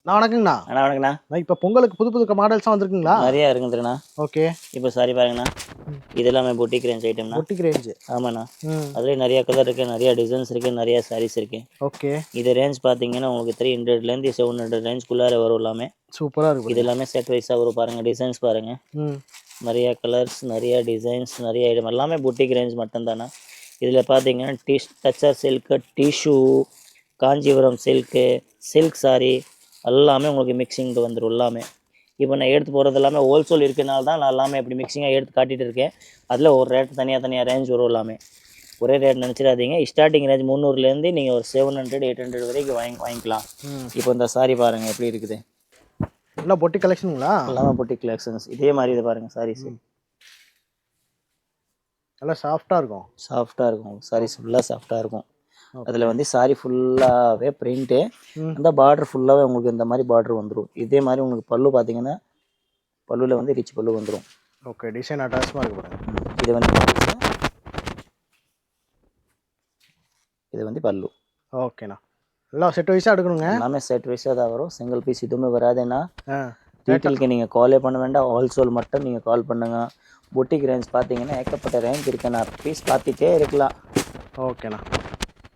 நான் வணக்கங்கண்ணா. வணக்கண்ணா. நான் இப்போ பொங்கலுக்கு புது புது மாடல்ஸ்லாம் வந்திருக்குங்களா? நிறையா இருக்குதுண்ணா. ஓகே. இப்போ சாரி பாருங்கண்ணா, இது எல்லாமே பொட்டிக் ரேஞ்ச் ஐட்டம்ண்ணா. Boutique range. ஆமாண்ணா. அதுலேயே நிறைய கலர் இருக்குது, நிறைய டிசைன்ஸ் இருக்குது, நிறைய சாரீஸ் இருக்குது. ஓகே. இது ரேஞ்ச் பார்த்தீங்கன்னா உங்களுக்கு 300லேருந்து 700 ரேஞ்ச்குள்ளார வரும் எல்லாமே. சூப்பராக இருக்கும். இது எல்லாமே செட் வைஸாக வரும் பாருங்கள், டிசைன்ஸ் பாருங்கள். நிறைய கலர்ஸ், நிறைய டிசைன்ஸ், நிறைய ஐட்டம் எல்லாமே பொட்டிக் ரேஞ்ச் மட்டும்தாண்ணா. இதில் பார்த்தீங்கன்னா touch her silk, tissue, Kanchipuram silk, silk sorry எல்லாமே உங்களுக்கு மிக்சிங்க்கு வந்துடும் எல்லாமே. இப்போ நான் எடுத்து போகிறது எல்லாமே ஹோல்சேல் இருக்கனால தான் நான் எல்லாமே இப்படி மிக்சிங்காக எடுத்து காட்டிகிட்டு இருக்கேன். அதில் ஒரு ரேட் தனியாக ரேஞ்ச் வரும் எல்லாமே. ஒரே ரேட் நினச்சிடாதீங்க. ஸ்டார்டிங் ரேஞ்ச் 300லேருந்து நீங்கள் ஒரு 700 800 வரைக்கும் வாங்கிக்கலாம். இப்போ இந்த சாரி பாருங்கள் எப்படி இருக்குது. எல்லாம் பொட்டிக் கலெக்ஷனுங்களா? எல்லாமே பொட்டிக் கலெக்ஷன்ஸ். இதே மாதிரி இதை பாருங்கள் சாரீஸ். நல்லா சாஃப்டாக இருக்கும். சாஃப்டாக இருக்கும் சாரீஸ், ஃபுல்லாக சாஃப்டாக இருக்கும். அதில் வந்து சாரி ஃபுல்லாகவே பிரிண்ட்டு, அந்த பார்டர் ஃபுல்லாகவே உங்களுக்கு இந்த மாதிரி பார்டர் வந்துடும். இதே மாதிரி உங்களுக்கு பல்லு பார்த்தீங்கன்னா பல்லுவில் வந்து ரிச் பல்லு வந்துடும். ஓகே. டிசைன் அட்டாச்மாக இருக்கு பாருங்க. இது வந்து பல்லு. ஓகேண்ணா. எல்லாம் செட் வைஸாக எடுக்கணுங்க. எல்லாமே செட் வைஸாக தான் வரும், சிங்கிள் பீஸ் எதுவுமே வராதுன்னா. டீட்டெயிலுக்கு நீங்கள் காலே பண்ண வேண்டாம், ஹோல்சேல் மட்டும் நீங்கள் கால் பண்ணுங்கள். பொட்டிக் ரேஞ்ச் பார்த்தீங்கன்னா ஏகப்பட்ட ரேஞ்ச் இருக்குண்ணா, பீஸ் பார்த்துட்டே இருக்கலாம். ஓகேண்ணா.